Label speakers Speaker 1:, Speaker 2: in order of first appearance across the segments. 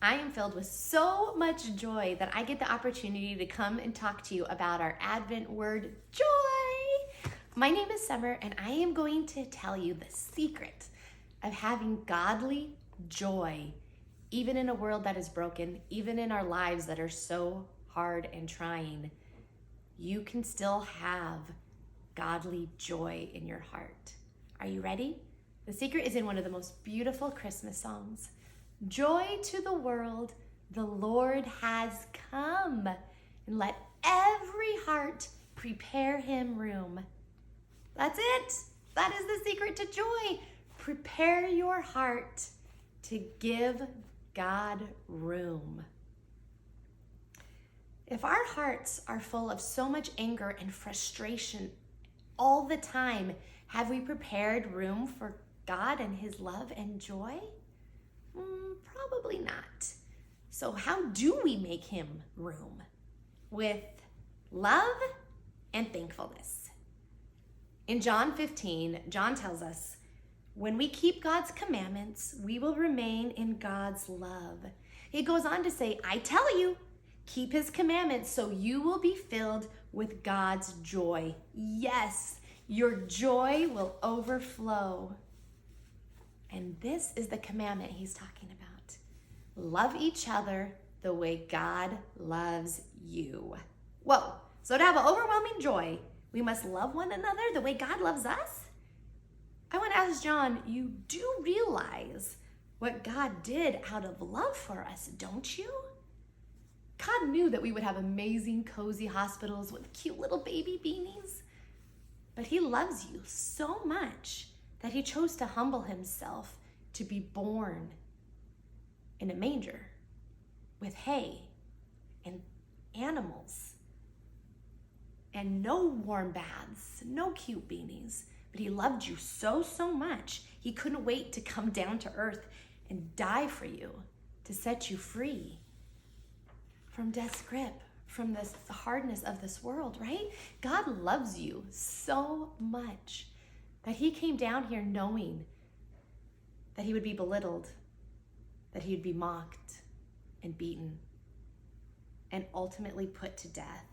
Speaker 1: I am filled with so much joy that I get the opportunity to come and talk to you about our Advent word, joy. My name is Summer, and I am going to tell you the secret of having godly joy, even in a world that is broken, even in our lives that are so hard and trying. You can still have godly joy in your heart. Are you ready? The secret is in one of the most beautiful Christmas songs. Joy to the world, the Lord has come, and let every heart prepare him room. That's it. That is the secret to joy. Prepare your heart to give God room. If our hearts are full of so much anger and frustration all the time, have we prepared room for God and his love and joy? Probably not. So how do we make him room? With love and thankfulness. In John 15, John tells us, when we keep God's commandments, we will remain in God's love. He goes on to say, I tell you, keep his commandments so you will be filled with God's joy. Yes, your joy will overflow. And this is the commandment he's talking about. Love each other the way God loves you. Whoa, so to have an overwhelming joy, we must love one another the way God loves us? I want to ask John, you do realize what God did out of love for us, don't you? God knew that we would have amazing, cozy hospitals with cute little baby beanies. But he loves you so much that he chose to humble himself to be born in a manger with hay and animals and no warm baths, no cute beanies. But he loved you so much, he couldn't wait to come down to earth and die for you, to set you free from death's grip, from the hardness of this world, right? God loves you so much that he came down here knowing that he would be belittled, that he would be mocked and beaten and ultimately put to death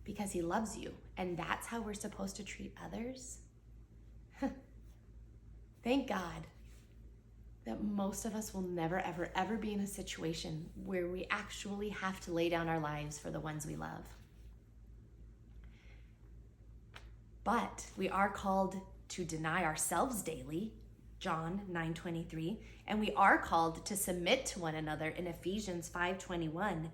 Speaker 1: because he loves you. And that's how we're supposed to treat others. Thank God that most of us will never, ever be in a situation where we actually have to lay down our lives for the ones we love. But we are called to deny ourselves daily, John 9:23, and we are called to submit to one another in Ephesians 5:21.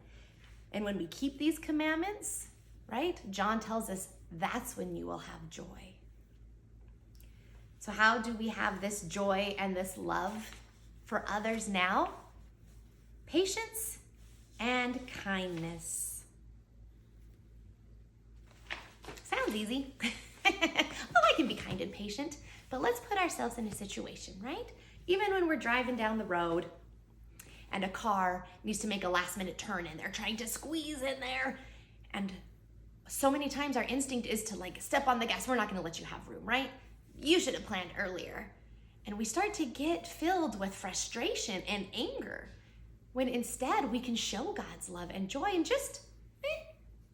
Speaker 1: And when we keep these commandments, right, John tells us that's when you will have joy. So how do we have this joy and this love for others now? Patience and kindness. Sounds easy. Well, I can be kind and patient, but let's put ourselves in a situation, right? Even when we're driving down the road and a car needs to make a last minute turn and they're trying to squeeze in there, and so many times our instinct is to step on the gas. We're not going to let you have room, right? You should have planned earlier. And we start to get filled with frustration and anger when instead we can show God's love and joy and just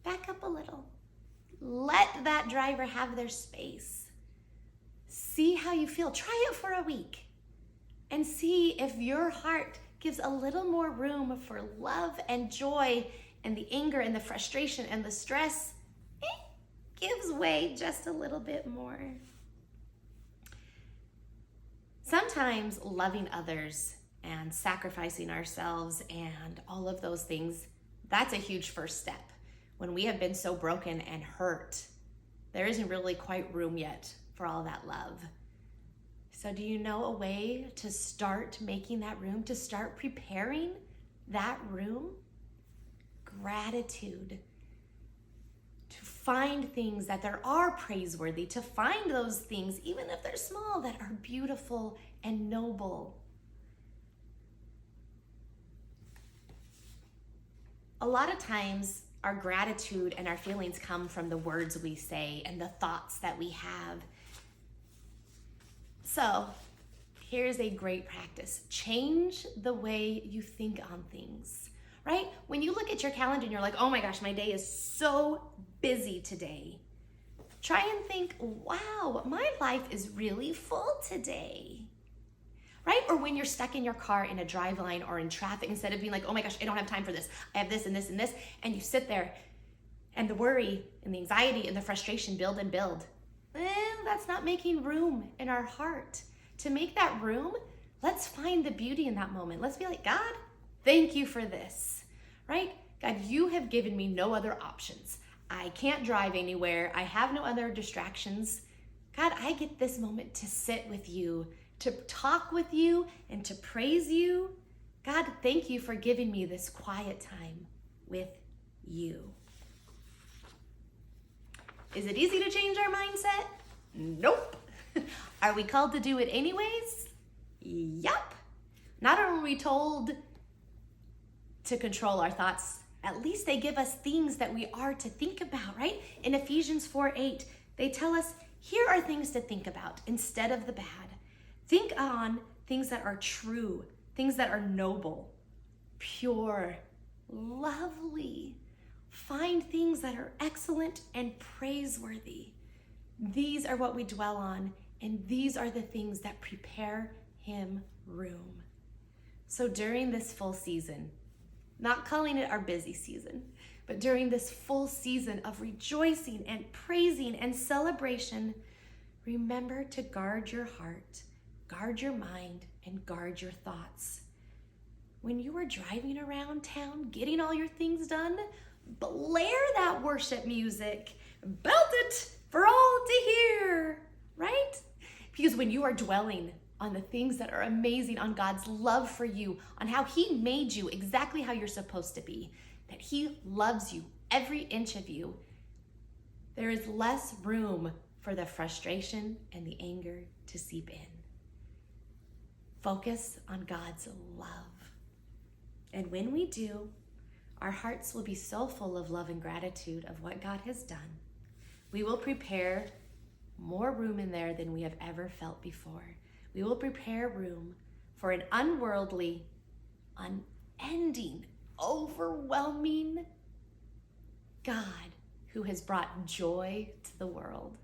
Speaker 1: back up a little. Let that driver have their space. See how you feel. Try it for a week and see if your heart gives a little more room for love and joy, and the anger and the frustration and the stress gives way just a little bit more. Sometimes loving others and sacrificing ourselves and all of those things, that's a huge first step. When we have been so broken and hurt, there isn't really quite room yet for all that love. So do you know a way to start making that room, to start preparing that room? Gratitude. To find things that there are praiseworthy, to find those things, even if they're small, that are beautiful and noble. A lot of times our gratitude and our feelings come from the words we say and the thoughts that we have. So Here's a great practice. Change the way you think on things, right? When you look at your calendar and you're like, oh my gosh, my day is so busy today. Try and think, wow, my life is really full today, right? Or when you're stuck in your car in a drive line or in traffic, instead of being like, oh my gosh, I don't have time for this. I have this and this and this. And you sit there and the worry and the anxiety and the frustration build and build. That's not making room in our heart. To make that room, let's find the beauty in that moment. Let's be like, God, thank you for this, right? God, you have given me no other options. I can't drive anywhere. I have no other distractions. God, I get this moment to sit with you, to talk with you, and to praise you. God, thank you for giving me this quiet time with you. Is it easy to change our mindset? Nope. Are we called to do it anyways? Yup. Not only are we told to control our thoughts, at least they give us things that we are to think about, right? In Ephesians 4:8, they tell us, here are things to think about instead of the bad. Think on things that are true, things that are noble, pure, lovely. Find things that are excellent and praiseworthy. These are what we dwell on, and these are the things that prepare him room. So during this full season, not calling it our busy season, but during this full season of rejoicing and praising and celebration, remember to guard your heart, guard your mind, and guard your thoughts. When you are driving around town, getting all your things done, blare that worship music, belt it for all to hear, right? Because when you are dwelling on the things that are amazing, on God's love for you, on how he made you exactly how you're supposed to be, that he loves you, every inch of you, there is less room for the frustration and the anger to seep in. Focus on God's love. And when we do, our hearts will be so full of love and gratitude of what God has done. We will prepare more room in there than we have ever felt before. We will prepare room for an unworldly, unending, overwhelming God who has brought joy to the world.